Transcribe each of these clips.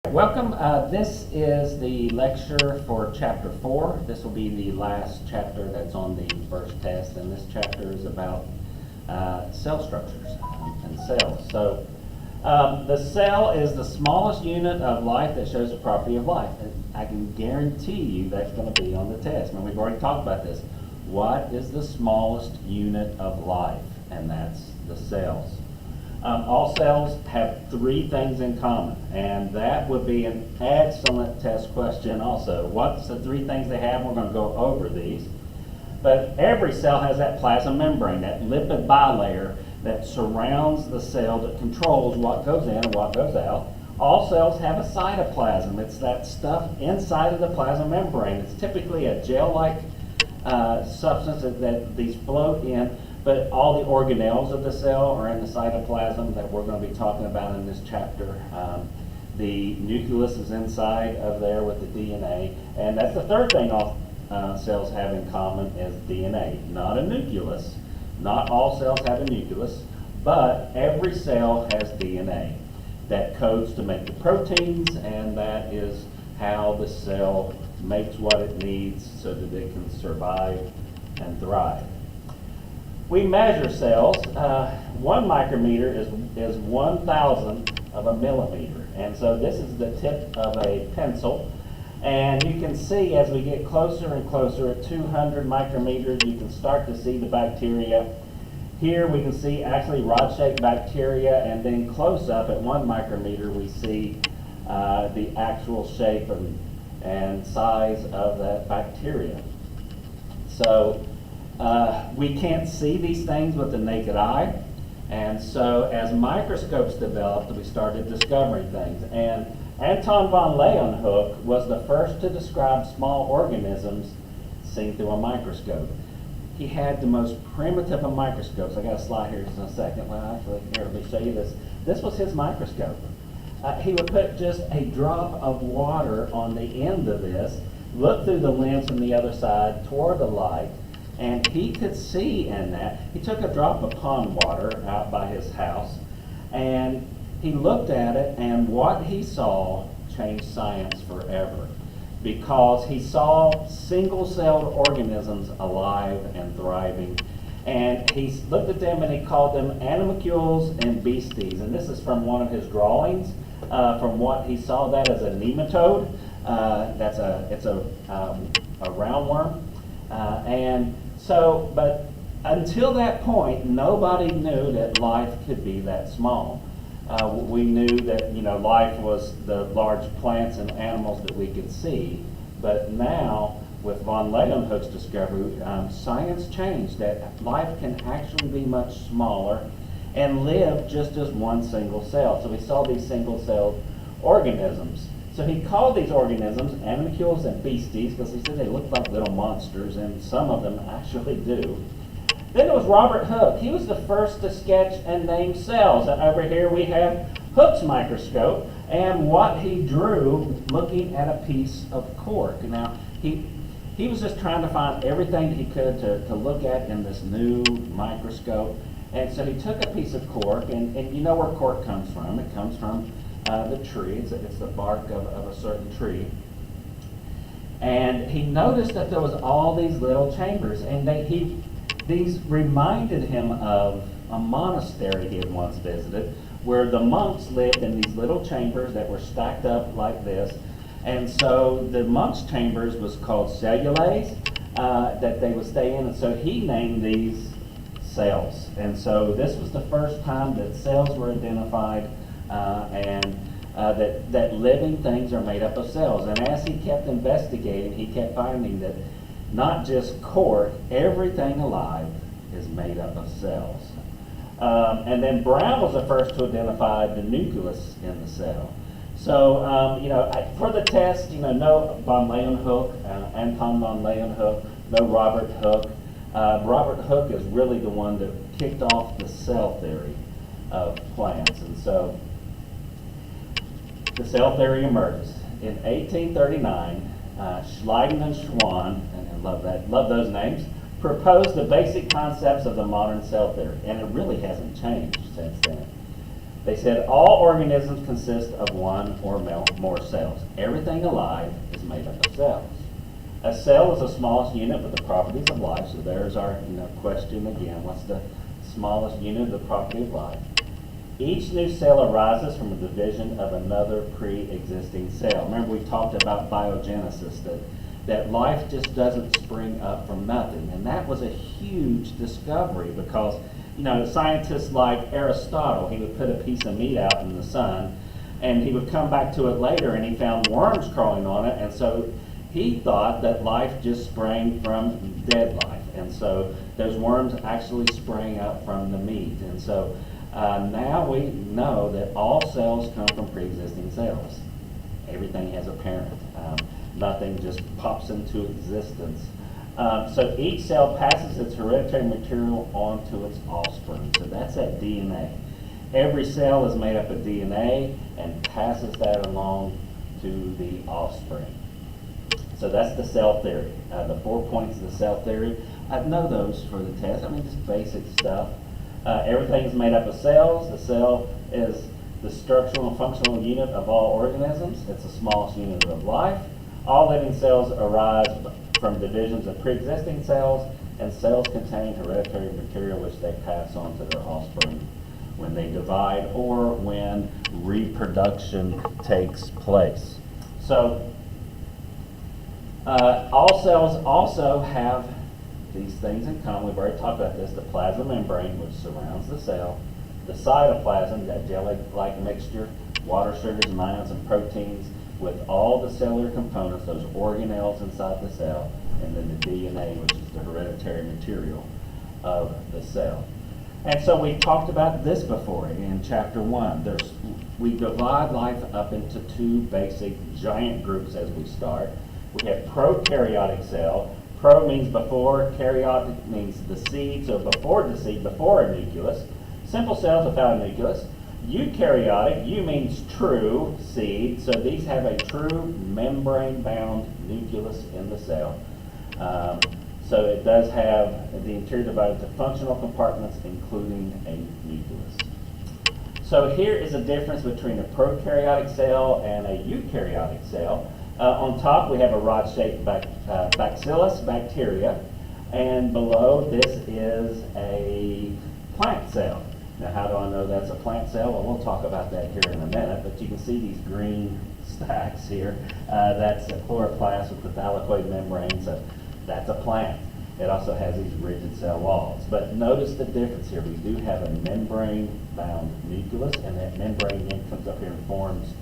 Welcome. This is the lecture for Chapter 4. This will be the last chapter that's on the first test, and this chapter is about cell structures and cells. So the cell is the smallest unit of life that shows the property of life. And I can guarantee you that's going to be on the test. And we've already talked about this. What is the smallest unit of life? And that's the cells. All cells have three things in common, and that would be an excellent test question also. What's the three things they have? We're going to go over these. But every cell has that plasma membrane, that lipid bilayer that surrounds the cell that controls what goes in and what goes out. All cells have a cytoplasm. It's that stuff inside of the plasma membrane. It's typically a gel-like substance that these float in. But all the organelles of the cell are in the cytoplasm that we're going to be talking about in this chapter. The nucleus is inside of there with the DNA. And that's the third thing all cells have in common is DNA, not a nucleus. Not all cells have a nucleus, but every cell has DNA that codes to make the proteins, and that is how the cell makes what it needs so that it can survive and thrive. We measure cells. 1 micrometer is 1,000th of a millimeter. And so this is the tip of a pencil. And you can see as we get closer and closer at 200 micrometers, you can start to see the bacteria. Here we can see actually rod-shaped bacteria, and then close up at 1 micrometer we see the actual shape and size of that bacteria. So we can't see these things with the naked eye, and so as microscopes developed, we started discovering things. And Anton von Leeuwenhoek was the first to describe small organisms seen through a microscope. He had the most primitive of microscopes. I got a slide here just in a second. Well, actually, here, let me show you this. This was his microscope. He would put just a drop of water on the end of this, look through the lens from the other side toward the light, and he could see in that. He took a drop of pond water out by his house, and he looked at it, and what he saw changed science forever, because he saw single-celled organisms alive and thriving. And he looked at them and he called them animalcules and beasties. And this is from one of his drawings, from what he saw that as a nematode. It's a roundworm. But until that point, nobody knew that life could be that small. We knew that life was the large plants and animals that we could see, but now with von Leeuwenhoek's discovery, science changed that life can actually be much smaller and live just as one single cell. So we saw these single-celled organisms. So he called these organisms animalcules and beasties because he said they looked like little monsters, and some of them actually do. Then there was Robert Hooke. He was the first to sketch and name cells. And over here we have Hooke's microscope and what he drew looking at a piece of cork. Now, he was just trying to find everything that he could to look at in this new microscope. And so he took a piece of cork, and you know where cork comes from. It comes from the tree. It's the bark of a certain tree. And he noticed that there was all these little chambers, and these reminded him of a monastery he had once visited, where the monks lived in these little chambers that were stacked up like this. And so the monks' chambers was called cellules that they would stay in, and so he named these cells. And so this was the first time that cells were identified, that living things are made up of cells. And as he kept investigating, he kept finding that not just cork, everything alive is made up of cells. And then Brown was the first to identify the nucleus in the cell. So, for the test, no von Leeuwenhoek, Anton von Leeuwenhoek, no Robert Hooke. Robert Hooke is really the one that kicked off the cell theory of plants. And so the cell theory emerges. In 1839, Schleiden and Schwann, and I love those names, proposed the basic concepts of the modern cell theory, and it really hasn't changed since then. They said all organisms consist of one or more cells. Everything alive is made up of cells. A cell is the smallest unit with the properties of life. So there's our question again. What's the smallest unit of the property of life? Each new cell arises from a division of another pre-existing cell. Remember we talked about biogenesis, that life just doesn't spring up from nothing. And that was a huge discovery because, scientists like Aristotle, he would put a piece of meat out in the sun and he would come back to it later and he found worms crawling on it. And so he thought that life just sprang from dead life. And so those worms actually sprang up from the meat. And so now we know that all cells come from pre-existing cells. Everything has a parent. Nothing just pops into existence. So each cell passes its hereditary material on to its offspring. So that's that DNA. Every cell is made up of DNA and passes that along to the offspring. So that's the cell theory. The 4 points of the cell theory. I know those for the test. Just basic stuff. Everything is made up of cells. The cell is the structural and functional unit of all organisms. It's the smallest unit of life. All living cells arise from divisions of pre-existing cells, and cells contain hereditary material which they pass on to their offspring when they divide or when reproduction takes place. So all cells also have these things in common. We've already talked about this: the plasma membrane, which surrounds the cell, the cytoplasm, that jelly-like mixture, water, sugars, and ions and proteins with all the cellular components, those organelles inside the cell, and then the DNA, which is the hereditary material of the cell. And so we talked about this before in chapter 1. We divide life up into two basic giant groups as we start. We have prokaryotic cell. Pro means before, karyotic means the seed, so before the seed, before a nucleus. Simple cells without a nucleus. Eukaryotic, U means true, seed, so these have a true membrane-bound nucleus in the cell. So it does have the interior divided into functional compartments, including a nucleus. So here is a difference between a prokaryotic cell and a eukaryotic cell. On top we have a rod-shaped bacillus bacteria, and below this is a plant cell. Now, how do I know that's a plant cell? Well, we'll talk about that here in a minute, but you can see these green stacks here. That's a chloroplast with the thylakoid membrane, so that's a plant. It also has these rigid cell walls. But notice the difference here. We do have a membrane-bound nucleus, and that membrane then comes up here and forms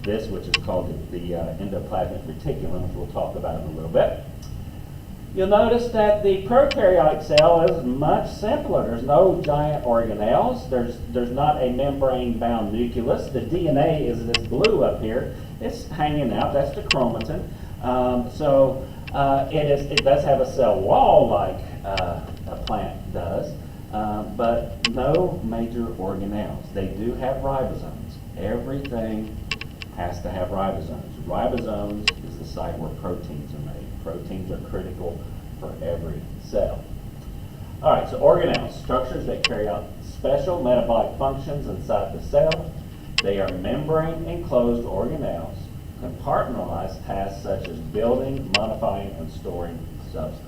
this, which is called the endoplasmic reticulum, which we'll talk about in a little bit. You'll notice that the prokaryotic cell is much simpler. There's no giant organelles. There's not a membrane-bound nucleus. The DNA is this blue up here. It's hanging out. That's the chromatin. It does have a cell wall like a plant does, but no major organelles. They do have ribosomes. Everything has to have ribosomes. Ribosomes is the site where proteins are made. Proteins are critical for every cell. All right, so organelles, structures that carry out special metabolic functions inside the cell. They are membrane-enclosed organelles, compartmentalized tasks such as building, modifying, and storing substances.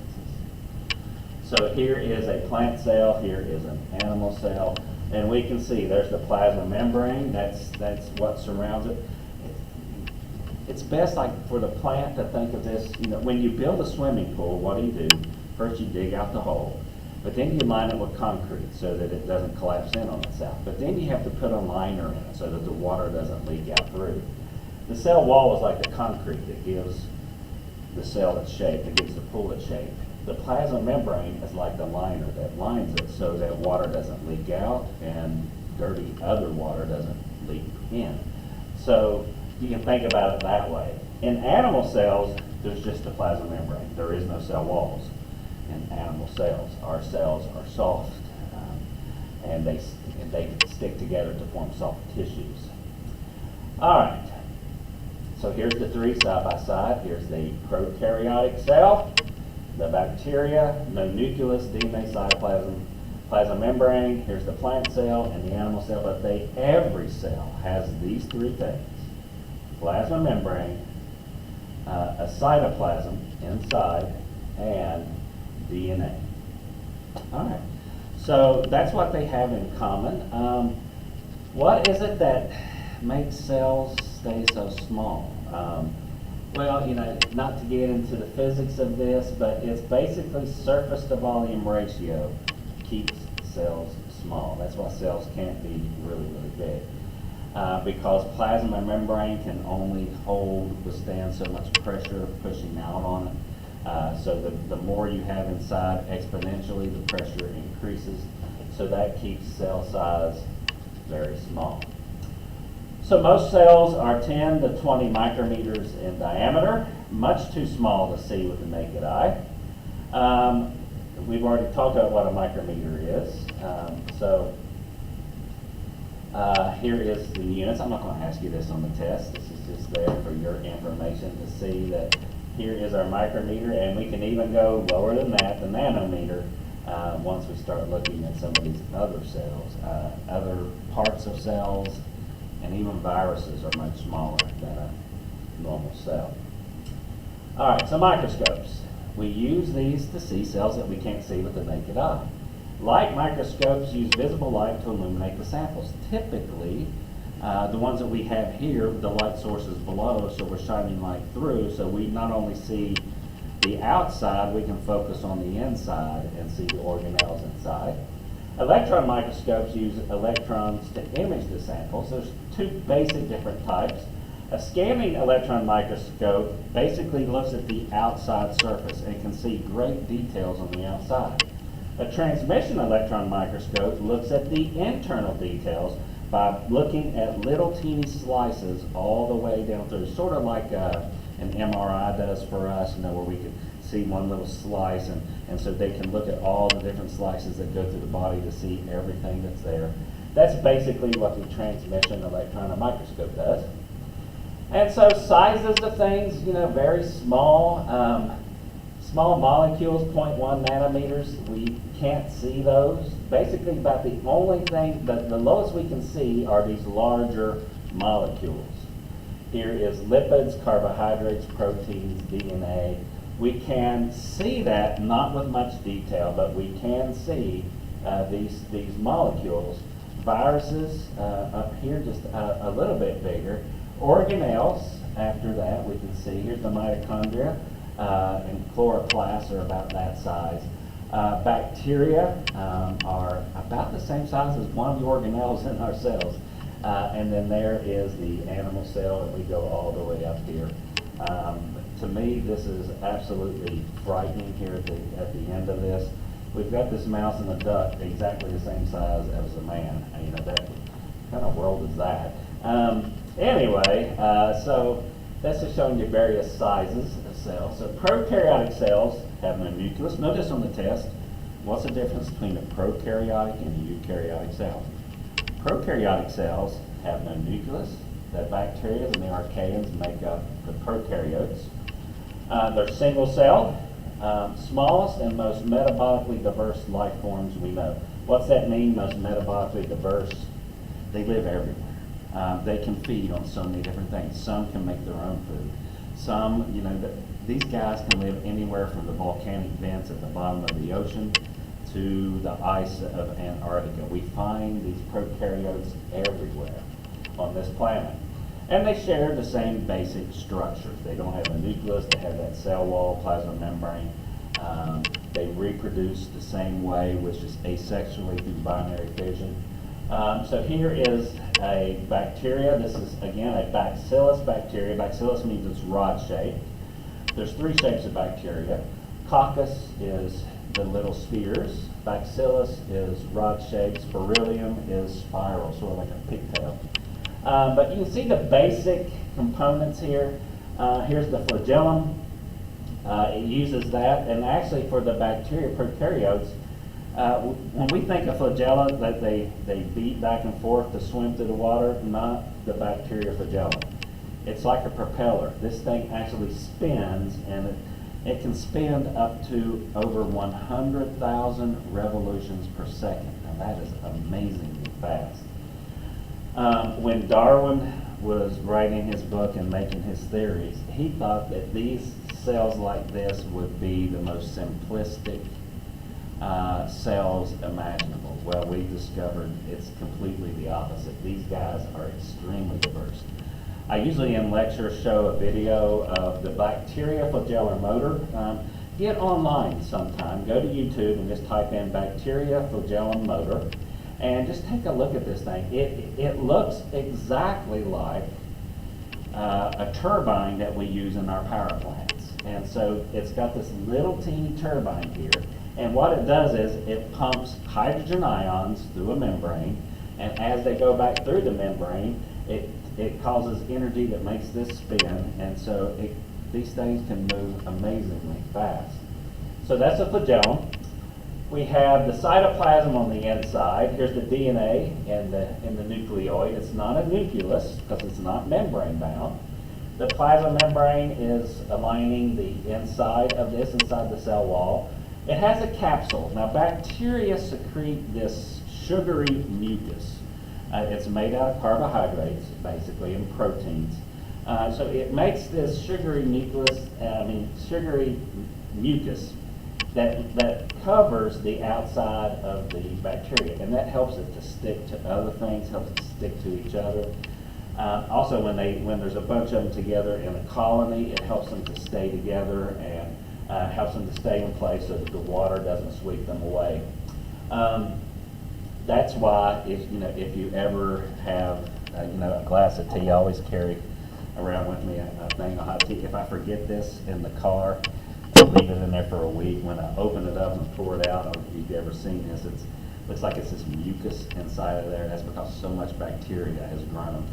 So here is a plant cell, here is an animal cell, and we can see there's the plasma membrane. That's what surrounds it. It's best, like, for the plant to think of this, when you build a swimming pool, what do? First you dig out the hole, but then you line it with concrete so that it doesn't collapse in on itself. But then you have to put a liner in it so that the water doesn't leak out through. The cell wall is like the concrete that gives the cell its shape, that gives the pool its shape. The plasma membrane is like the liner that lines it so that water doesn't leak out and dirty other water doesn't leak in. So you can think about it that way. In animal cells, there's just the plasma membrane. There is no cell walls in animal cells. Our cells are soft, and they stick together to form soft tissues. All right. So here's the three side by side. Here's the prokaryotic cell, the bacteria, no nucleus, DNA, cytoplasm, plasma membrane, here's the plant cell and the animal cell, but every cell has these three things: plasma membrane, a cytoplasm inside, and DNA. All right, so that's what they have in common. What is it that makes cells stay so small? Well, not to get into the physics of this, but it's basically surface to volume ratio keeps cells small. That's why cells can't be really, really big. Because plasma membrane can only withstand so much pressure pushing out on it. So the more you have inside, exponentially the pressure increases. So that keeps cell size very small. So most cells are 10 to 20 micrometers in diameter, much too small to see with the naked eye. We've already talked about what a micrometer is. Here is the units. I'm not going to ask you this on the test. This is just there for your information to see that here is our micrometer, and we can even go lower than that, the nanometer, once we start looking at some of these other cells. Other parts of cells and even viruses are much smaller than a normal cell. All right, so microscopes. We use these to see cells that we can't see with the naked eye. Light microscopes use visible light to illuminate the samples. Typically, the ones that we have here, the light source is below, so we're shining light through, so we not only see the outside, we can focus on the inside and see the organelles inside. Electron microscopes use electrons to image the samples. There's two basic different types. A scanning electron microscope basically looks at the outside surface and can see great details on the outside. A transmission electron microscope looks at the internal details by looking at little teeny slices all the way down through, sort of like an MRI does for us, where we can see one little slice, and so they can look at all the different slices that go through the body to see everything that's there. That's basically what the transmission electron microscope does. And so sizes of things, very small, small molecules, 0.1 nanometers, we can't see those. Basically about the only thing, the lowest we can see are these larger molecules. Here is lipids, carbohydrates, proteins, DNA. We can see that, not with much detail, but we can see these molecules. Viruses up here, just a little bit bigger. Organelles, after that, we can see, here's the mitochondria, and chloroplasts are about that size. Bacteria are about the same size as one of the organelles in our cells. And then there is the animal cell, and we go all the way up here. To me, this is absolutely frightening here at the end of this. We've got this mouse and a duck exactly the same size as a man. What kind of world is that? Anyway, so this is showing you various sizes of cells. So prokaryotic cells have no nucleus. Notice on the test, what's the difference between a prokaryotic and a eukaryotic cell? Prokaryotic cells have no nucleus. The bacteria and the archaeans make up the prokaryotes. They're single-celled, smallest and most metabolically diverse life forms we know. What's that mean, most metabolically diverse? They live everywhere. They can feed on so many different things. Some can make their own food. Some, these guys can live anywhere from the volcanic vents at the bottom of the ocean to the ice of Antarctica. We find these prokaryotes everywhere on this planet. And they share the same basic structures. They don't have a nucleus, they have that cell wall, plasma membrane. They reproduce the same way, which is asexually through binary fission. So here is a bacteria. This is, again, a bacillus bacteria. Bacillus means it's rod-shaped. There's three shapes of bacteria. Coccus is the little spheres. Bacillus is rod-shaped. Spirillum is spiral, sort of like a pigtail. But you can see the basic components here. Here's the flagellum. It uses that, and actually for the bacteria, prokaryotes, when we think of flagella, that they beat back and forth to swim through the water, not the bacteria flagellum. It's like a propeller. This thing actually spins, and It can spin up to over 100,000 revolutions per second. Now that is amazingly fast. When Darwin was writing his book and making his theories, he thought that these cells like this would be the most simplistic cells imaginable. Well, we discovered it's completely the opposite. These guys are extremely diverse. I usually in lectures show a video of the bacteria flagellar motor. Get online sometime, go to YouTube and just type in bacteria flagellum motor and just take a look at this thing. It looks exactly like a turbine that we use in our power plants. And so it's got this little teeny turbine here. And what it does is it pumps hydrogen ions through a membrane, and as they go back through the membrane, it causes energy that makes this spin, and so these things can move amazingly fast. So that's a flagellum. We have the cytoplasm on the inside. Here's the DNA in the nucleoid. It's not a nucleus because it's not membrane bound. The plasma membrane is aligning the inside of this, inside the cell wall. It has a capsule. Now bacteria secrete this sugary mucus. It's made out of carbohydrates, basically, and proteins. So it makes this sugary sugary mucus that covers the outside of the bacteria, and that helps it to stick to other things, helps it stick to each other. Also, when there's a bunch of them together in a colony, it helps them to stay together and helps them to stay in place so that the water doesn't sweep them away. That's why if you ever have a glass of tea, I always carry around with me a thing of hot tea. If I forget this in the car, I leave it in there for a week. When I open it up and pour it out, I don't know if you've ever seen this. It looks like it's this mucus inside of there. That's because so much bacteria has grown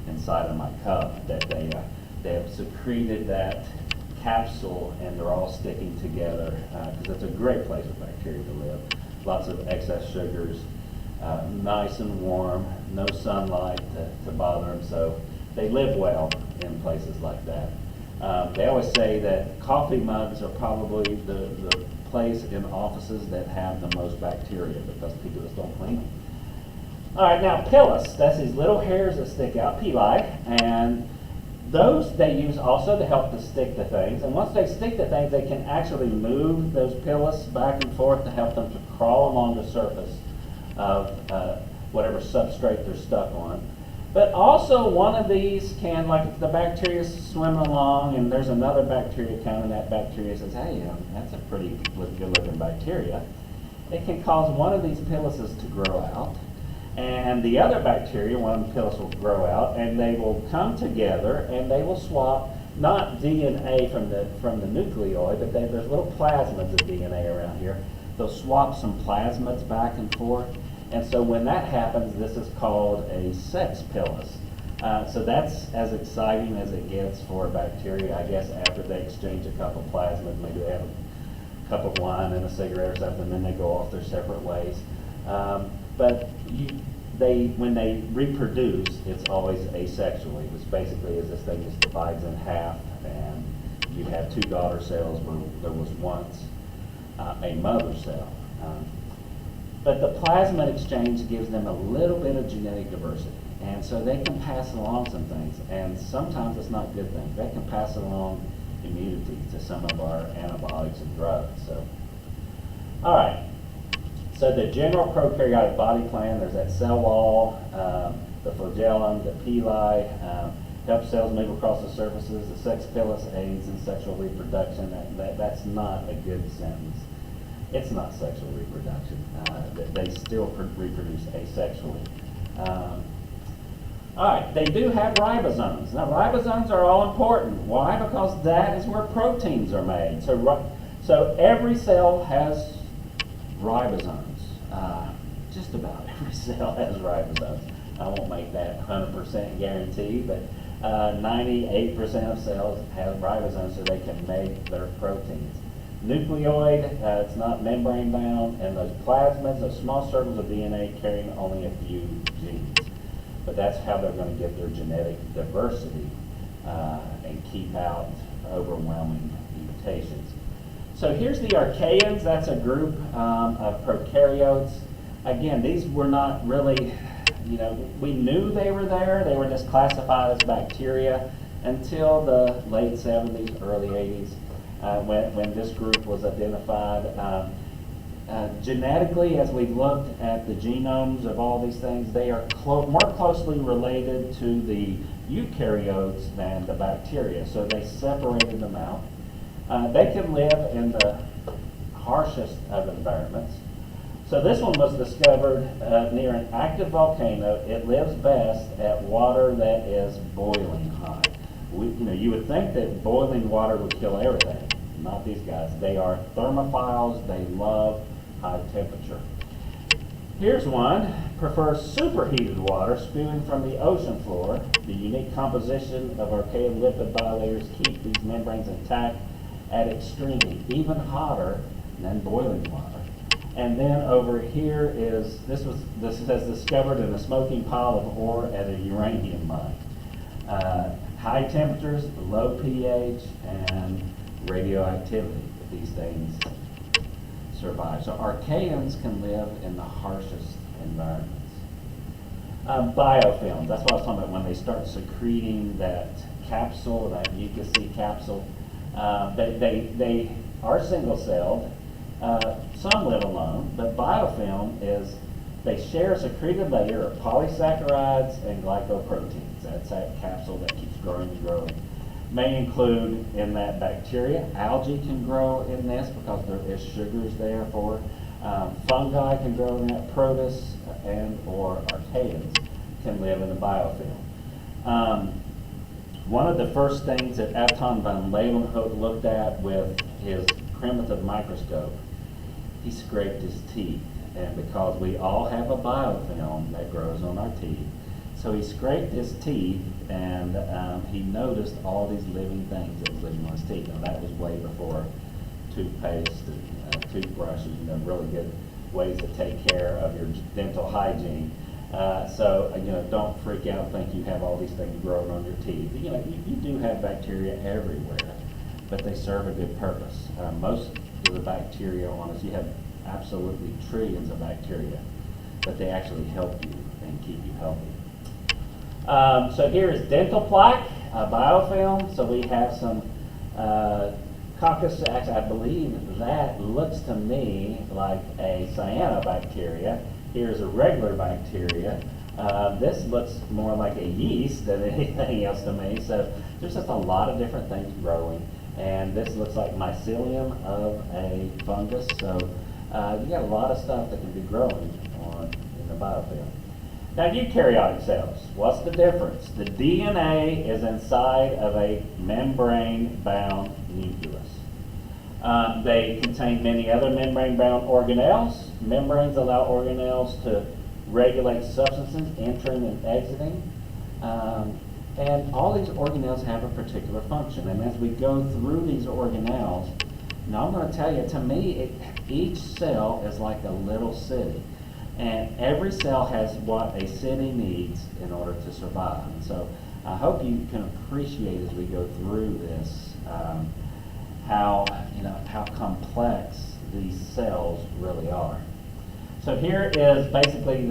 inside of my cup that they have secreted that capsule, and they're all sticking together because it's a great place for bacteria to live. Lots of excess sugars. Nice and warm, no sunlight to bother them, so they live well in places like that. They always say that coffee mugs are probably the place in offices that have the most bacteria because people just don't clean them. All right, now pilus, that's these little hairs that stick out, pili, and those they use also to help to stick to things. And once they stick to things, they can actually move those pilus back and forth to help them to crawl along the surface of whatever substrate they're stuck on. But also one of these can, like if the bacteria is swimming along and there's another bacteria coming, and that bacteria says, hey, that's a pretty good looking bacteria. It can cause one of these piluses to grow out, and the other bacteria, one of the pilus will grow out, and they will come together and they will swap not DNA from the nucleoid, but there's little plasmids of DNA around here. They'll swap some plasmids back and forth. And so when that happens, this is called a sex pilus. So that's as exciting as it gets for bacteria, I guess, after they exchange a couple plasmids. Maybe they have a cup of wine and a cigarette or something, then they go off their separate ways. But when they reproduce, it's always asexually, which basically is this thing just divides in half, and you have two daughter cells where there was once a mother cell. But the plasmid exchange gives them a little bit of genetic diversity. And so they can pass along some things. And sometimes it's not good things. They can pass along immunity to some of our antibiotics and drugs. So, all right. So the general prokaryotic body plan, there's that cell wall, the flagellum, the pili, helps cells move across the surfaces. The sex pilus aids in sexual reproduction. That's not a good sentence. It's not sexual reproduction. They still reproduce asexually. All right, they do have ribosomes. Now, ribosomes are all important. Why? Because that is where proteins are made. So every cell has ribosomes. Just about every cell has ribosomes. I won't make that 100% guarantee, but 98% of cells have ribosomes so they can make their proteins. Nucleoid, it's not membrane bound, and those plasmids, those small circles of DNA carrying only a few genes. But that's how they're going to get their genetic diversity and keep out overwhelming mutations. So here's the archaeans. That's a group of prokaryotes. Again, these were not really, we knew they were there. They were just classified as bacteria until the late 70s, early 80s, when this group was identified. Genetically, as we've looked at the genomes of all these things, they are more closely related to the eukaryotes than the bacteria, so they separated them out. They can live in the harshest of environments. So this one was discovered near an active volcano. It lives best at water that is boiling hot. You would think that boiling water would kill everything. Not these guys. They are thermophiles. They love high temperature. Here's one, prefers superheated water spewing from the ocean floor. The unique composition of archaean lipid bilayers keep these membranes intact at extremity, even hotter than boiling water. And then over here is, this is discovered in a smoking pile of ore at a uranium mine. High temperatures, low pH, and radioactivity. These things survive. So archaeans can live in the harshest environments. Biofilms, that's what I was talking about when they start secreting that capsule, that mucousy capsule. They are single-celled. Some live alone, but biofilm is, they share a secreted layer of polysaccharides and glycoproteins. That's that capsule that keeps growing and growing. May include in that bacteria. Algae can grow in this because there is sugars there for it. Fungi can grow in that. Protists and or archaeans can live in the biofilm. One of the first things that Anton van Leeuwenhoek looked at with his primitive microscope, he scraped his teeth. And because we all have a biofilm that grows on our teeth, so he scraped his teeth and he noticed all these living things that was living on his teeth. Now that was way before toothpaste and toothbrushes, really good ways to take care of your dental hygiene. So don't freak out and think you have all these things growing on your teeth. You do have bacteria everywhere, but they serve a good purpose. Most of the bacteria on us, you have absolutely trillions of bacteria, but they actually help you and keep you healthy. So here is dental plaque, a biofilm. So we have some coccus, actually I believe that looks to me like a cyanobacteria. Here's a regular bacteria. This looks more like a yeast than anything else to me. So there's just a lot of different things growing. And this looks like mycelium of a fungus. So you got a lot of stuff that can be growing in the biofilm. Now eukaryotic cells, what's the difference? The DNA is inside of a membrane-bound nucleus. They contain many other membrane-bound organelles. Membranes allow organelles to regulate substances entering and exiting. And all these organelles have a particular function. And as we go through these organelles, now I'm going to tell you, to me, each cell is like a little city. And every cell has what a city needs in order to survive. And so I hope you can appreciate as we go through this how complex these cells really are. So here is basically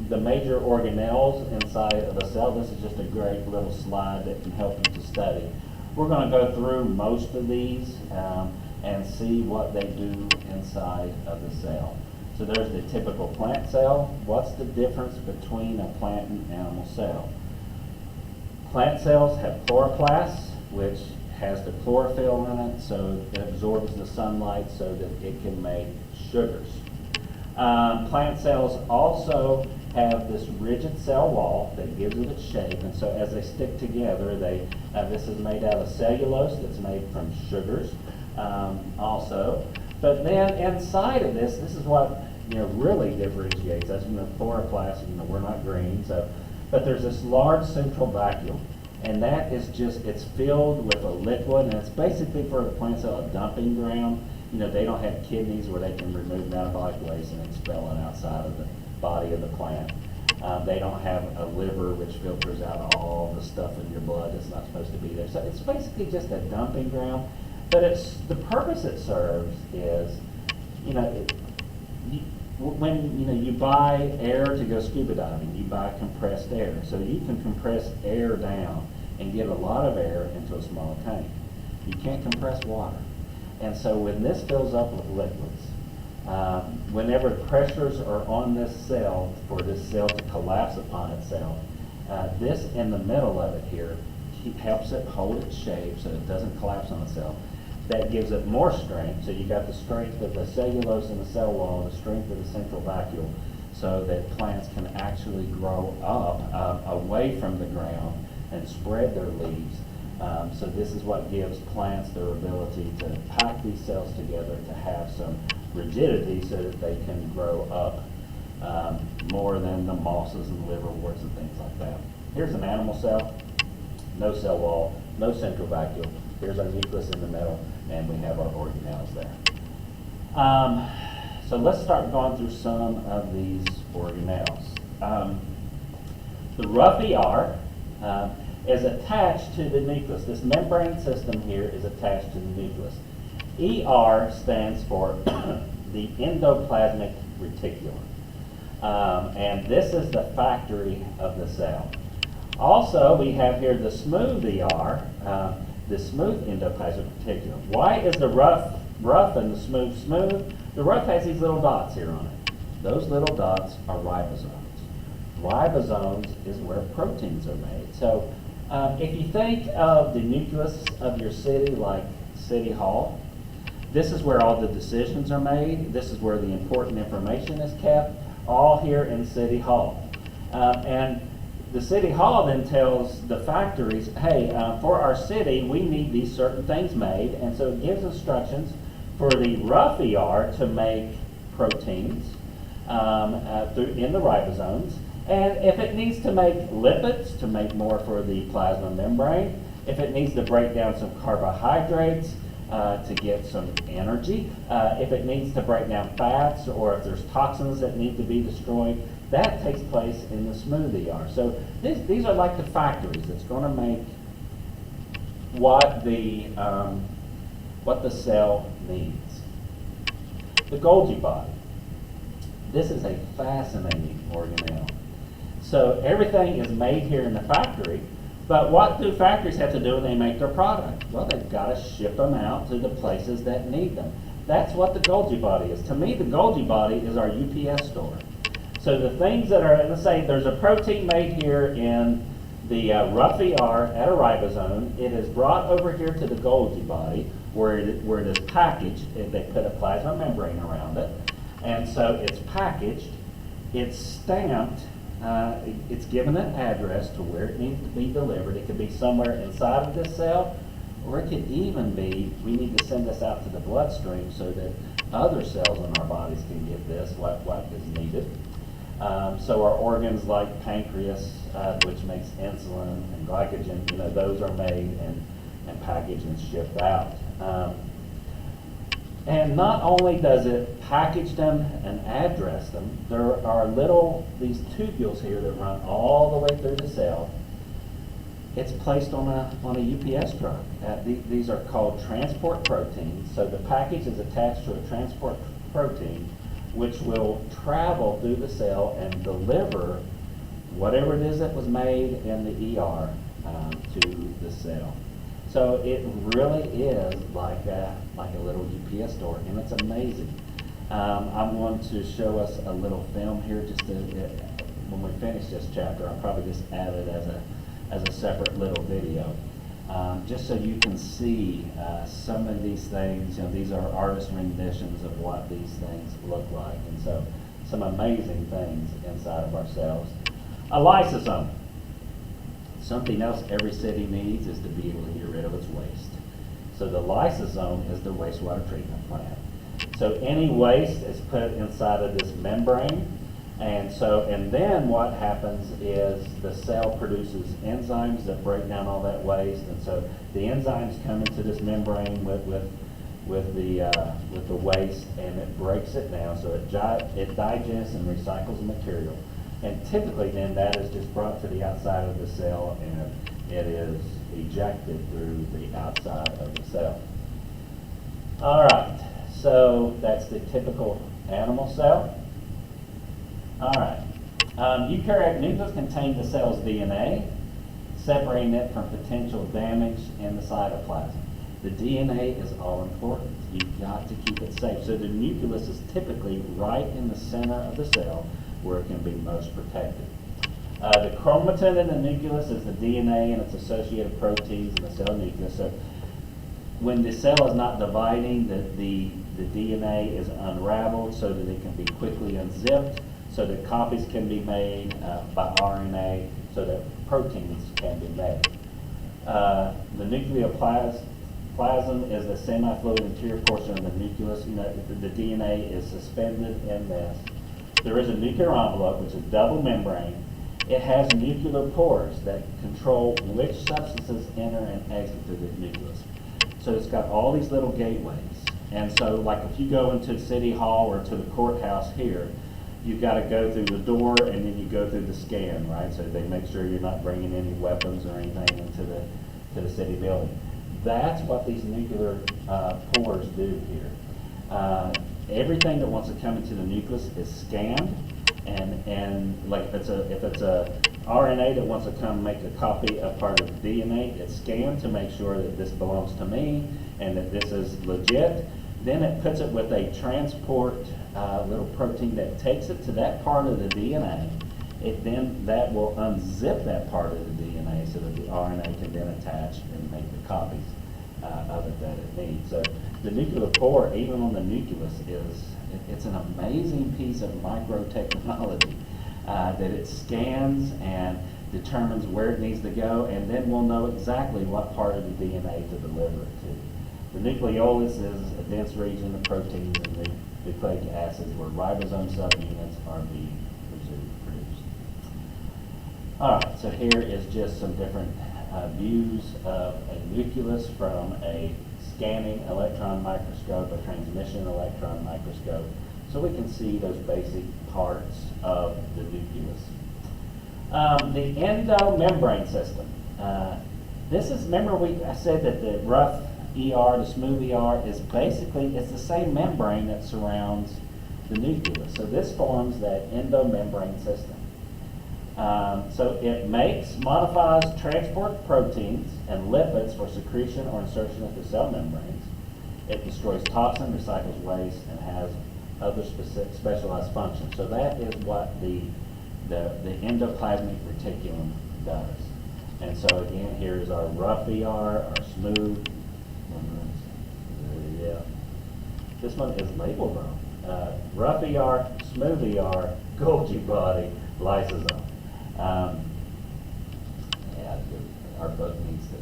the major organelles inside of a cell. This is just a great little slide that can help you to study. We're going to go through most of these and see what they do inside of the cell. So there's the typical plant cell. What's the difference between a plant and animal cell? Plant cells have chloroplasts, which has the chlorophyll in it, so it absorbs the sunlight so that it can make sugars. Plant cells also have this rigid cell wall that gives it its shape, and so as they stick together, this is made out of cellulose that's made from sugars also. But then inside of this is what really differentiates us. Chloroplasts, we're not green, but there's this large central vacuole, and that is it's filled with a liquid, and it's basically for the plant cell a dumping ground. They don't have kidneys where they can remove metabolic waste and expel it outside of the body of the plant. They don't have a liver which filters out all the stuff in your blood that's not supposed to be there. So it's basically just a dumping ground. But the purpose it serves is, you know, when you buy air to go scuba diving, you buy compressed air. So you can compress air down and get a lot of air into a small tank. You can't compress water. And so when this fills up with liquids, whenever pressures are on this cell for this cell to collapse upon itself, this in the middle of it here helps it hold its shape so it doesn't collapse on itself. That gives it more strength. So you got the strength of the cellulose in the cell wall, the strength of the central vacuole, so that plants can actually grow up away from the ground and spread their leaves. So this is what gives plants their ability to pack these cells together to have some rigidity so that they can grow up more than the mosses and liverworts and things like that. Here's an animal cell, no cell wall, no central vacuole. Here's our nucleus in the middle, and we have our organelles there. So let's start going through some of these organelles. The rough ER is attached to the nucleus. This membrane system here is attached to the nucleus. ER stands for the endoplasmic reticulum. And this is the factory of the cell. Also, we have here the smooth ER, the smooth endoplasmic reticulum. Why is the rough and the smooth smooth? The rough has these little dots here on it. Those little dots are ribosomes. Ribosomes is where proteins are made. So if you think of the nucleus of your city like City Hall, this is where all the decisions are made. This is where the important information is kept, all here in City Hall. And the City Hall then tells the factories, hey, for our city, we need these certain things made. And so it gives instructions for the rough ER to make proteins in the ribosomes. And if it needs to make lipids, to make more for the plasma membrane, if it needs to break down some carbohydrates to get some energy, if it needs to break down fats, or if there's toxins that need to be destroyed, that takes place in the smooth ER. So these are like the factories that's going to make what the cell needs. The Golgi body. This is a fascinating organelle. So everything is made here in the factory, but what do factories have to do when they make their product? Well, they've got to ship them out to the places that need them. That's what the Golgi body is. To me, the Golgi body is our UPS store. So the things that are, let's say there's a protein made here in the rough ER at a ribosome. It is brought over here to the Golgi body where it is packaged. They put a plasma membrane around it. And so it's packaged, it's stamped, it's given an address to where it needs to be delivered. It could be somewhere inside of this cell, or it could even be, we need to send this out to the bloodstream so that other cells in our bodies can get this, what is needed. So our organs like pancreas, which makes insulin and glycogen, those are made and packaged and shipped out. And not only does it package them and address them, there are these tubules here that run all the way through the cell. It's placed on a UPS truck. These are called transport proteins. So the package is attached to a transport protein which will travel through the cell and deliver whatever it is that was made in the ER to the cell. So it really is like a little UPS store, and it's amazing. I'm going to show us a little film here when we finish this chapter. I'll probably just add it as a separate little video, just so you can see some of these things. These are artist renditions of what these things look like, and so some amazing things inside of our cells. A lysosome. Something else every city needs is to be able to get rid of its waste. So the lysosome is the wastewater treatment plant. So any waste is put inside of this membrane, and then what happens is the cell produces enzymes that break down all that waste, and so the enzymes come into this membrane with the waste, and it breaks it down, so it digests and recycles the material. And typically then that is just brought to the outside of the cell and it is ejected through the outside of the cell. All right, so that's the typical animal cell. All right, eukaryotic nucleus contains the cell's DNA, separating it from potential damage in the cytoplasm. The DNA is all important. You've got to keep it safe. So the nucleus is typically right in the center of the cell where it can be most protected. The chromatin in the nucleus is the DNA and its associated proteins in the cell nucleus. So when the cell is not dividing, the DNA is unraveled so that it can be quickly unzipped, so that copies can be made by RNA, so that proteins can be made. The nucleoplasm is the semi-fluid interior portion of the nucleus. You know, the DNA is suspended in this. There is a nuclear envelope, which is double membrane. It has nuclear pores that control which substances enter and exit through the nucleus. So it's got all these little gateways. And so like if you go into City Hall or to the courthouse here, you've got to go through the door and then you go through the scan, right? So they make sure you're not bringing any weapons or anything into the city building. That's what these nuclear pores do here. Everything that wants to come into the nucleus is scanned, and like if it's a RNA that wants to come make a copy of part of the DNA, it's scanned to make sure that this belongs to me and that this is legit. Then it puts it with a transport little protein that takes it to that part of the DNA. That will unzip that part of the DNA so that the RNA can then attach and make the copies of it that it needs. So the nuclear pore, even on the nucleus, it's an amazing piece of microtechnology that it scans and determines where it needs to go, and then we'll know exactly what part of the DNA to deliver it to. The nucleolus is a dense region of proteins and the nucleic acids where ribosome subunits are being produced. All right, so here is just some different views of a nucleus from a scanning electron microscope, a transmission electron microscope, so we can see those basic parts of the nucleus. The endomembrane system. This is, remember I said that the rough ER, the smooth ER, is basically, it's the same membrane that surrounds the nucleus. So this forms that endomembrane system. So it modifies transport proteins and lipids for secretion or insertion into cell membranes. It destroys toxin, recycles waste, and has other specialized functions. So that is what the endoplasmic reticulum does. And so again, here is our rough ER, our smooth. Yeah. This one is labeled wrong. Rough ER, smooth ER, Golgi body, lysosome. Yeah, our book needs to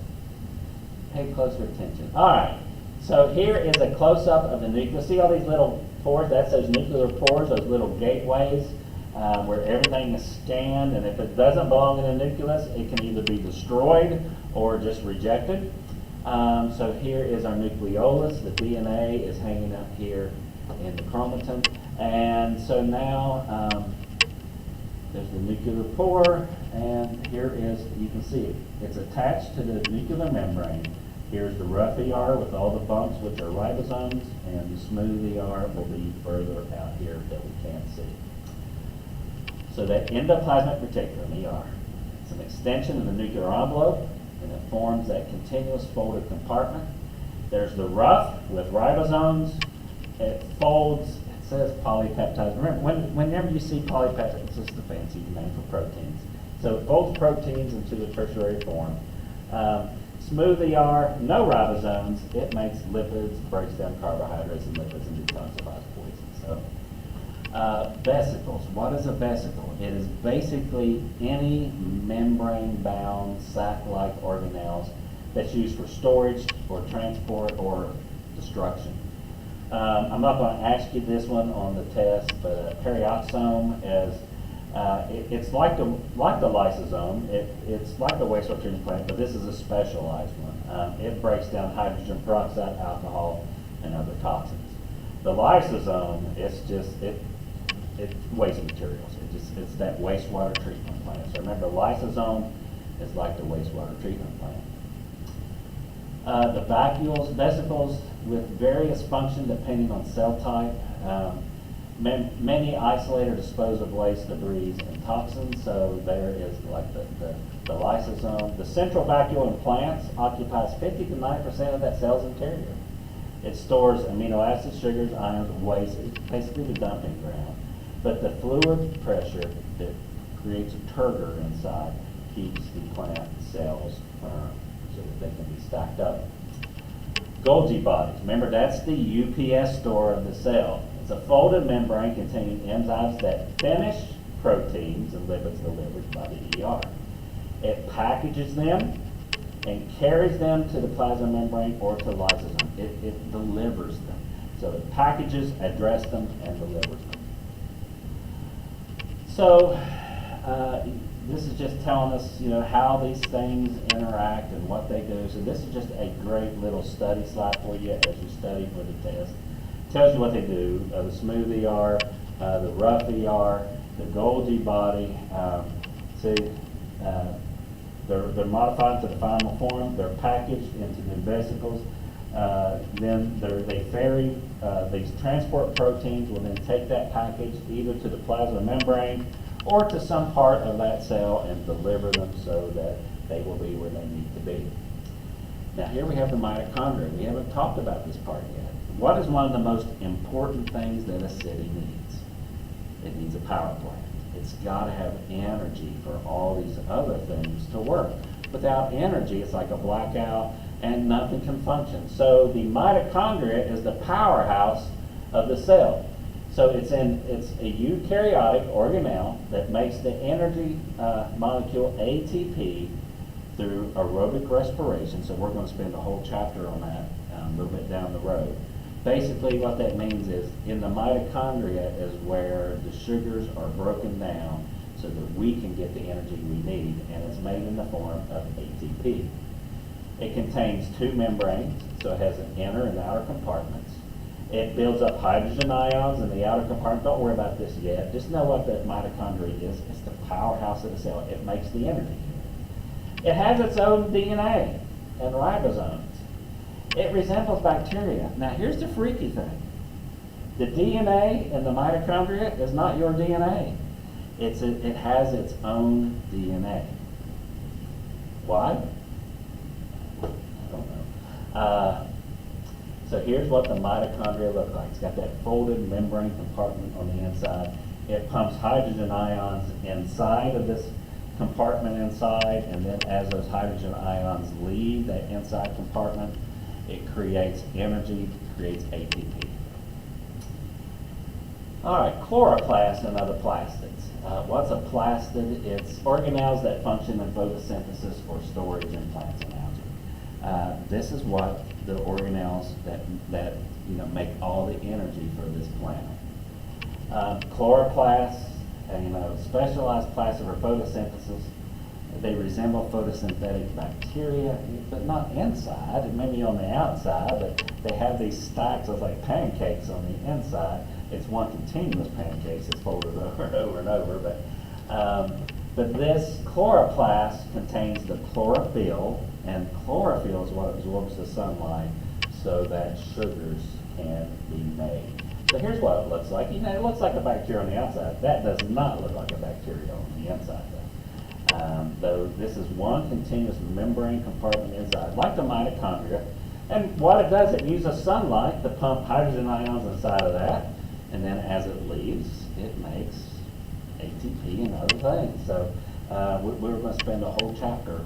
pay closer attention. All right, so here is a close-up of the nucleus. See all these little pores? That's those nuclear pores, those little gateways where everything is scanned, and if it doesn't belong in the nucleus, it can either be destroyed or just rejected. So here is our nucleolus. The DNA is hanging out here in the chromatin. And so now there's the nuclear pore, and here is, you can see it. It's attached to the nuclear membrane. Here's the rough ER with all the bumps, which are ribosomes, and the smooth ER will be further out here that we can't see. So that endoplasmic reticulum, ER, it's an extension of the nuclear envelope, and it forms that continuous folded compartment. There's the rough with ribosomes. It folds, it says polypeptides. Remember, whenever you see polypeptides, it's just a fancy name for proteins. So it folds proteins into a tertiary form. Smooth ER, no ribosomes. It makes lipids, breaks down carbohydrates and lipids, and detoxifies poison. So vesicles. What is a vesicle? It is basically any membrane-bound sac-like organelles that's used for storage or transport or destruction. I'm not going to ask you this one on the test, but a perioxome is it's like the lysosome. It's like the wastewater treatment plant, but this is a specialized one. It breaks down hydrogen peroxide, alcohol, and other toxins. The lysosome, it's waste materials. It's that wastewater treatment plant. So remember, lysosome is like the wastewater treatment plant. The vacuoles, vesicles with various function depending on cell type. Many isolate or dispose of waste, debris, and toxins. So there is like the lysosome. The central vacuole in plants occupies 50 to 90% of that cell's interior. It stores amino acids, sugars, ions, waste. It's basically the dumping ground. But the fluid pressure that creates a turgor inside keeps the plant cells firm so that they can be stacked up. Golgi bodies. Remember, that's the UPS store of the cell. It's a folded membrane containing enzymes that finish proteins and lipids delivered by the ER. It packages them and carries them to the plasma membrane or to lysosome. It delivers them. So it packages, addresses them, and delivers them. So this is just telling us, how these things interact and what they do. So this is just a great little study slide for you as you study for the test. Tells you what they do, the smooth ER, the rough ER, the Golgi body. They're modified to the final form. They're packaged into the vesicles. Then they ferry, these transport proteins will then take that package either to the plasma membrane or to some part of that cell and deliver them so that they will be where they need to be. Now here we have the mitochondria. We haven't talked about this part yet. What is one of the most important things that a city needs? It needs a power plant. It's got to have energy for all these other things to work. Without energy, it's like a blackout and nothing can function. So the mitochondria is the powerhouse of the cell. So it's a eukaryotic organelle that makes the energy molecule ATP through aerobic respiration. So we're going to spend a whole chapter on that a little bit down the road. Basically what that means is in the mitochondria is where the sugars are broken down so that we can get the energy we need, and it's made in the form of ATP. It contains two membranes, so it has an inner and outer compartments. It builds up hydrogen ions in the outer compartment. Don't worry about this yet. Just know what the mitochondria is. It's the powerhouse of the cell. It makes the energy. It has its own DNA and ribosomes. It resembles bacteria. Now here's the freaky thing. The DNA in the mitochondria is not your DNA. It has its own DNA. Why? I don't know. So here's what the mitochondria look like. It's got that folded membrane compartment on the inside. It pumps hydrogen ions inside of this compartment inside, and then as those hydrogen ions leave that inside compartment, it creates energy, creates ATP. All right, chloroplasts and other plastids. What's a plastid? It's organelles that function in photosynthesis or storage in plants and algae. This is what the organelles that make all the energy for this plant. Chloroplasts, specialized plastids for photosynthesis. They resemble photosynthetic bacteria, but not inside, maybe on the outside, but they have these stacks of like pancakes on the inside. It's one continuous pancake that's folded over and over and over, but this chloroplast contains the chlorophyll, and chlorophyll is what absorbs the sunlight so that sugars can be made. So here's what it looks like. It looks like a bacteria on the outside. That does not look like a bacteria on the inside, though. Though this is one continuous membrane compartment inside, like the mitochondria. And what it does, it uses sunlight to pump hydrogen ions inside of that, and then as it leaves, it makes ATP and other things. So we're going to spend a whole chapter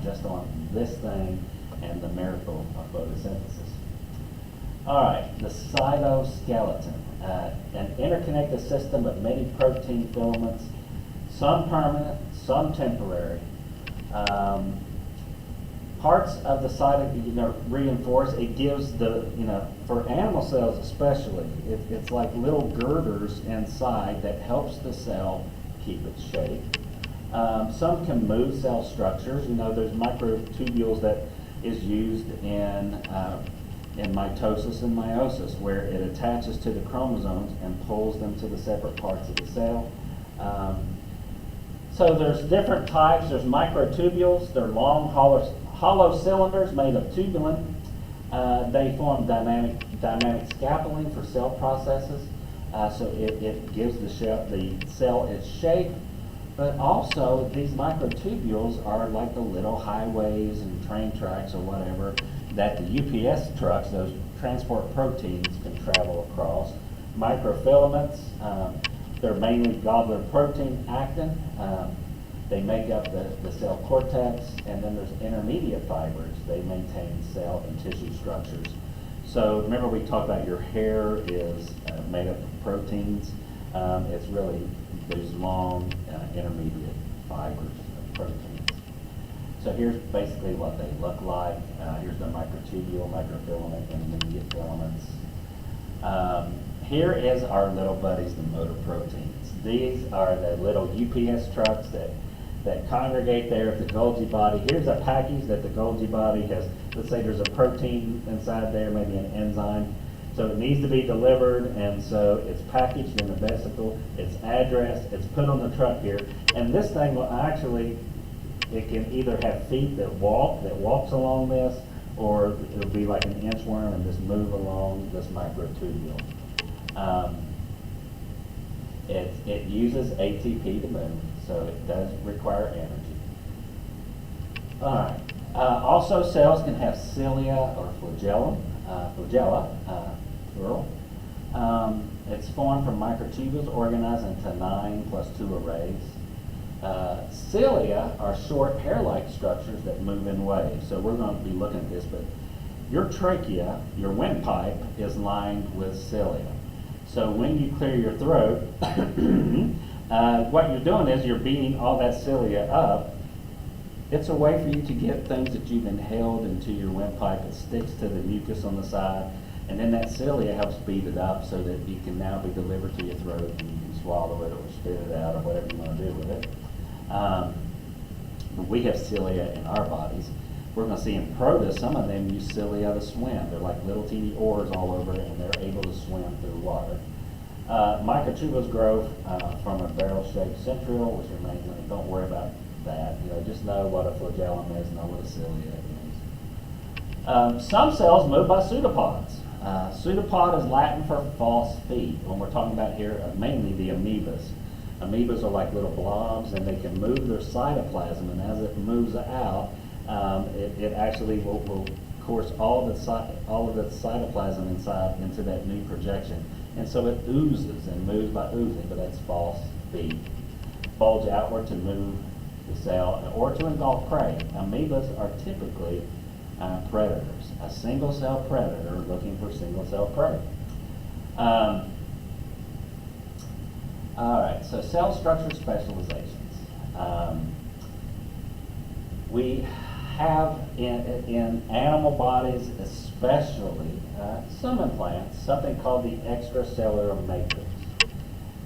just on this thing and the miracle of photosynthesis. All right, the cytoskeleton, an interconnected system of many protein filaments, some permanent, some temporary. Parts of the cytoskelet, reinforce. It gives the, for animal cells especially, it's like little girders inside that helps the cell keep its shape. Some can move cell structures. There's microtubules that is used in mitosis and meiosis, where it attaches to the chromosomes and pulls them to the separate parts of the cell. So there's different types. There's microtubules. They're long hollow cylinders made of tubulin. They form dynamic scaffolding for cell processes. So it gives the cell its shape. But also, these microtubules are like the little highways and train tracks or whatever that the UPS trucks, those transport proteins, can travel across. Microfilaments, they're mainly goblet protein actin. They make up the cell cortex, and then there's intermediate fibers. They maintain cell and tissue structures. So remember we talked about your hair is made up of proteins. It's really these long intermediate fibers of proteins. So here's basically what they look like. Here's the microtubule, microfilament, intermediate filaments. Here is our little buddies, the motor proteins. These are the little UPS trucks that congregate there at the Golgi body. Here's a package that the Golgi body has. Let's say there's a protein inside there, maybe an enzyme. So it needs to be delivered, and so it's packaged in a vesicle, it's addressed, it's put on the truck here, and this thing will actually, it can either have feet that walks along this, or it'll be like an inchworm and just move along this microtubule. It uses ATP to move, so it does require energy. All right. Also, cells can have cilia or flagella, plural. It's formed from microtubules organized into 9 + 2 arrays. Cilia are short hair-like structures that move in waves. So we're going to be looking at this, but your trachea, your windpipe, is lined with cilia. So when you clear your throat, what you're doing is you're beating all that cilia up. It's a way for you to get things that you've inhaled into your windpipe. It sticks to the mucus on the side, and then that cilia helps beat it up so that it can now be delivered to your throat and you can swallow it or spit it out or whatever you want to do with it. We have cilia in our bodies. We're going to see in protists, some of them use cilia to swim. They're like little teeny oars all over, and they're able to swim through water. Microtubules grow from a barrel-shaped centriole, which remains, don't worry about that. Just know what a flagellum is, know what a cilia is. Some cells move by pseudopods. Pseudopod is Latin for false feet. When we're talking about here, mainly the amoebas. Amoebas are like little blobs, and they can move their cytoplasm, and as it moves out, it actually will course all of the cytoplasm inside into that new projection. And so it oozes and moves by oozing, but that's false feet. Bulge outward to move the cell or to engulf prey. Amoebas are typically predators. A single cell predator looking for single cell prey. All right, so cell structure specializations. We have in animal bodies, especially some in plants, something called the extracellular matrix.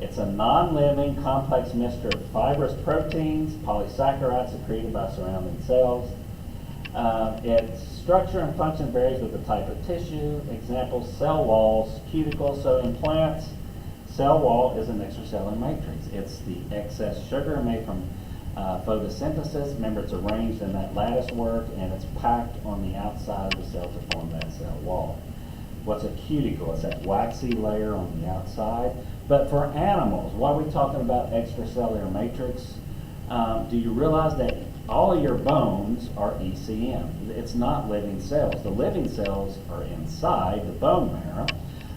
It's a non-living complex mixture of fibrous proteins, polysaccharides secreted by surrounding cells. Its structure and function varies with the type of tissue. Examples, cell walls, cuticles. So in plants, cell wall is an extracellular matrix. It's the excess sugar made from photosynthesis. Remember, it's arranged in that lattice work, and it's packed on the outside of the cell to form that cell wall. What's a cuticle? It's that waxy layer on the outside. But for animals, why are we talking about extracellular matrix? Do you realize that all of your bones are ECM? It's not living cells. The living cells are inside the bone marrow.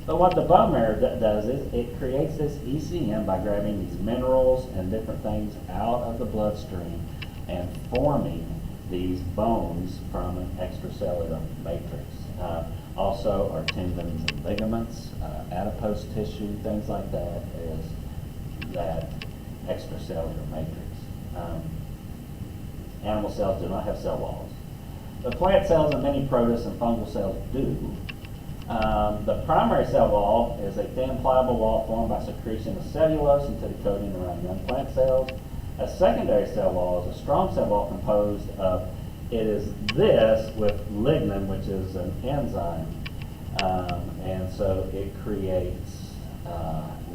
But what the bone marrow does is it creates this ECM by grabbing these minerals and different things out of the bloodstream and forming these bones from an extracellular matrix. Also, our tendons and ligaments, adipose tissue, things like that is that extracellular matrix. Animal cells do not have cell walls. The plant cells and many protists and fungal cells do. The primary cell wall is a thin, pliable wall formed by secretion of cellulose into the coating around young plant cells. A secondary cell wall is a strong cell wall composed of, it is this with lignin, which is an enzyme, and so it creates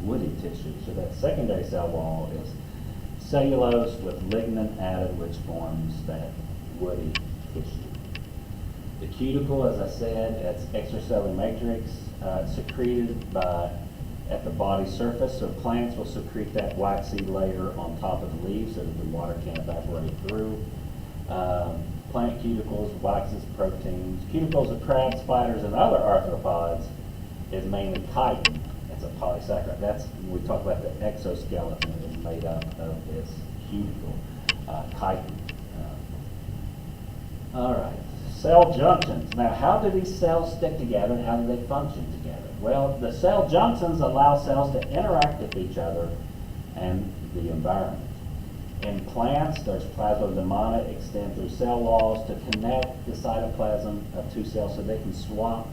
woody tissue. So that secondary cell wall is cellulose with lignin added, which forms that woody tissue. The cuticle, as I said, it's extracellular matrix secreted at the body surface. So plants will secrete that waxy layer on top of the leaves so that the water can't evaporate through. Plant cuticles, waxes, proteins. Cuticles of crabs, spiders, and other arthropods is mainly chitin. It's a polysaccharide. That's when we talk about the exoskeleton that is made up of this cuticle, chitin. All right, cell junctions. Now, how do these cells stick together and how do they function together? Well, the cell junctions allow cells to interact with each other and the environment. In plants, there's plasmodemata extend through cell walls to connect the cytoplasm of two cells so they can swap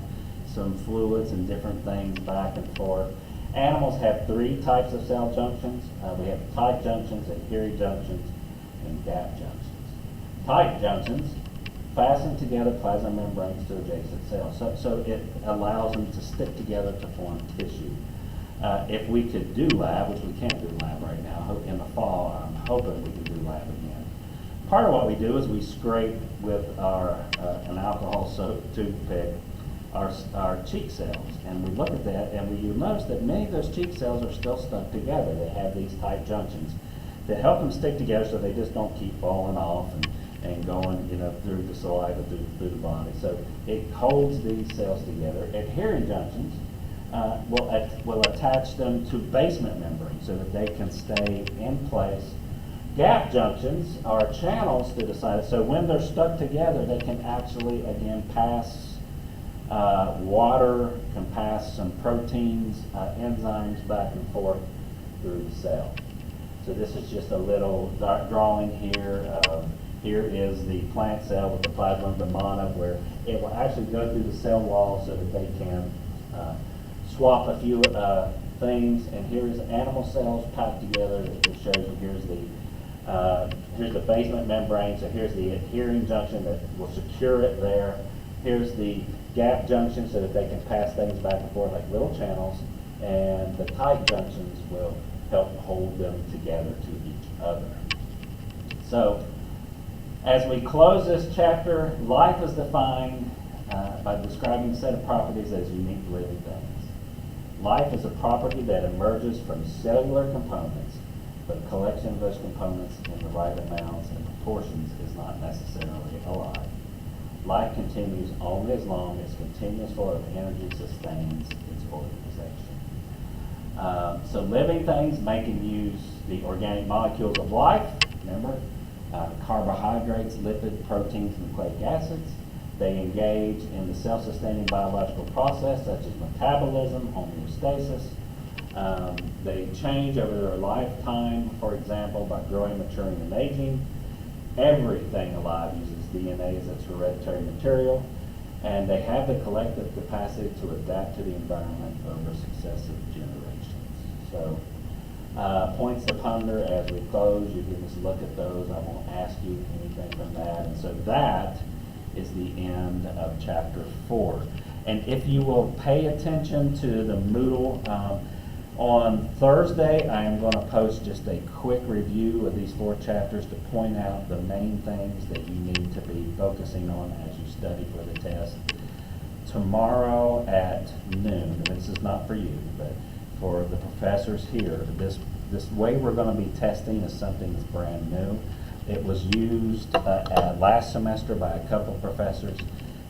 some fluids and different things back and forth. Animals have three types of cell junctions. We have tight junctions, adhering junctions, and gap junctions. Tight junctions fasten together plasma membranes to adjacent cells, so it allows them to stick together to form tissue. If we could do lab, which we can't do lab right now, in the fall, I'm hoping we can do lab again. Part of what we do is we scrape with an alcohol soap toothpick our cheek cells, and we look at that, and you'll notice that many of those cheek cells are still stuck together. They have these tight junctions that help them stick together so they just don't keep falling off and going, through the saliva, through the body. So it holds these cells together. Adhering junctions will attach them to basement membranes so that they can stay in place. Gap junctions are channels to the cytoplasm. So when they're stuck together, they can actually, again, pass water, can pass some proteins, enzymes back and forth through the cell. So this is just a little drawing here. Here is the plant cell with the plasmodemata, where it will actually go through the cell wall so that they can swap a few things. And here's animal cells packed together. It shows you here's the basement membrane. So here's the adhering junction that will secure it there. Here's the gap junction so that they can pass things back and forth like little channels. And the tight junctions will help hold them together to each other. So as we close this chapter, life is defined by describing a set of properties that is unique to living things. Life is a property that emerges from cellular components, but a collection of those components in the right amounts and proportions is not necessarily alive. Life continues only as long as continuous flow of energy sustains its organization. So living things making use the organic molecules of life, remember, carbohydrates, lipid, proteins, and nucleic acids. They engage in the self-sustaining biological process such as metabolism, homeostasis. They change over their lifetime, for example, by growing, maturing, and aging. Everything alive uses DNA as its hereditary material, and they have the collective capacity to adapt to the environment over successive generations. So, points to ponder as we close. You can just look at those. I won't ask you anything from that. And so that is the end of chapter 4. And if you will pay attention to the Moodle, on Thursday, I am going to post just a quick review of these 4 chapters to point out the main things that you need to be focusing on as you study for the test. Tomorrow at noon, and this is not for you, but for the professors here, this way we're going to be testing is something that's brand new. It was used last semester by a couple professors.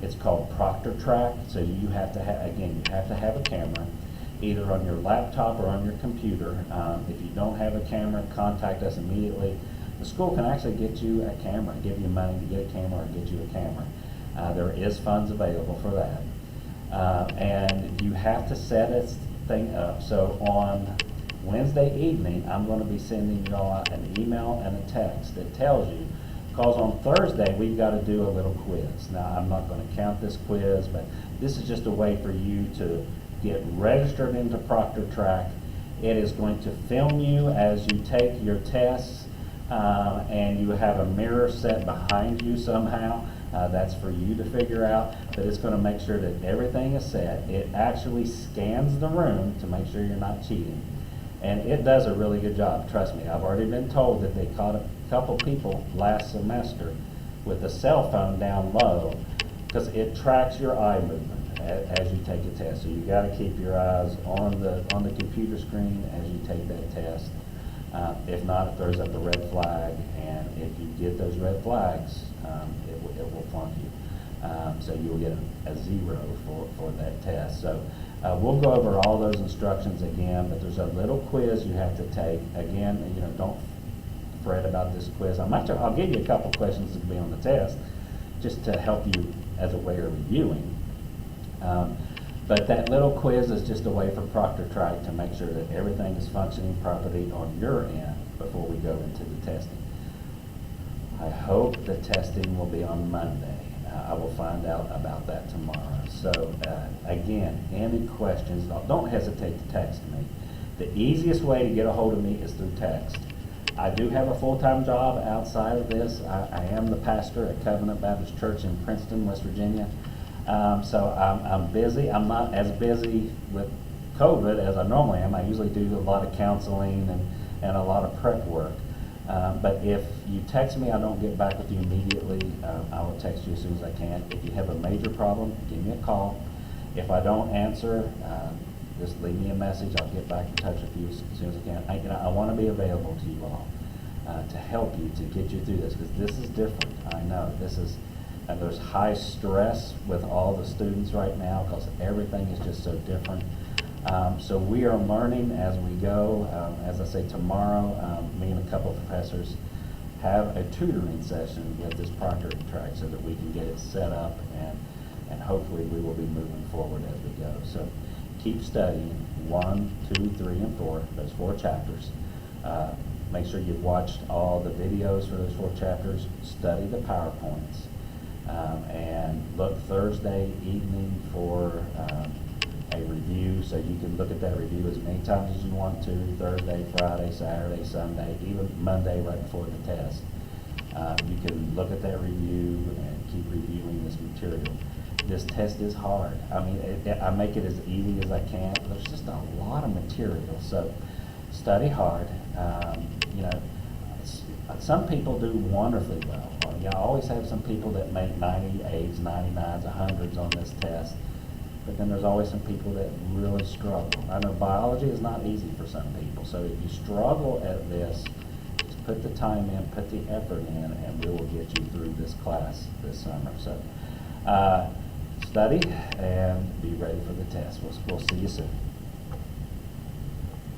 It's called Proctor Track. So you have to have a camera, either on your laptop or on your computer. If you don't have a camera, contact us immediately. The school can actually get you a camera, give you money to get a camera or get you a camera. There is funds available for that. And you have to set this thing up. So on Wednesday evening, I'm going to be sending you all an email and a text that tells you, because on Thursday we've got to do a little quiz. Now, I'm not going to count this quiz, but this is just a way for you to get registered into Proctor Track. It is going to film you as you take your tests, and you have a mirror set behind you somehow. That's for you to figure out, but it's going to make sure that everything is set. It actually scans the room to make sure you're not cheating. And it does a really good job, trust me. I've already been told that they caught a couple people last semester with a cell phone down low because it tracks your eye movement as you take the test. So you got to keep your eyes on the computer screen as you take that test. If not, it throws up a red flag, and if you get those red flags, it will flunk you. So you'll get a 0 for that test. So we'll go over all those instructions again, but there's a little quiz you have to take. Again, don't fret about this quiz. I'll give you a couple questions that will be on the test, just to help you as a way of reviewing. But that little quiz is just a way for Proctor Trike to make sure that everything is functioning properly on your end before we go into the testing. I hope the testing will be on Monday. I will find out about that tomorrow. So again, any questions, don't hesitate to text me. The easiest way to get a hold of me is through text. I do have a full-time job outside of this. I am the pastor at Covenant Baptist Church in Princeton, West Virginia. So I'm busy. I'm not as busy with COVID as I normally am. I usually do a lot of counseling and a lot of prep work. But if you text me, I don't get back with you immediately. I will text you as soon as I can. If you have a major problem, give me a call. If I don't answer, just leave me a message. I'll get back in touch with you as soon as I can. I want to be available to you all to help you, to get you through this, because this is different. I know this is, and there's high stress with all the students right now because everything is just so different. So we are learning as we go. As I say, tomorrow, me and a couple of professors have a tutoring session with this Proctor Trike so that we can get it set up, and hopefully we will be moving forward as we go. So keep studying 1, 2, 3, and 4, those 4 chapters. Make sure you've watched all the videos for those 4 chapters. Study the PowerPoints. And look Thursday evening for a review, so you can look at that review as many times as you want to, Thursday, Friday, Saturday, Sunday, even Monday right before the test. You can look at that review and keep reviewing this material. This test is hard. I mean, I make it as easy as I can. There's just a lot of material, so study hard. Some people do wonderfully well. I always have some people that make 98s, 99s, 100s on this test. But then there's always some people that really struggle. I know biology is not easy for some people, so if you struggle at this, just put the time in, put the effort in, and we will get you through this class this summer. So study and be ready for the test. We'll see you soon.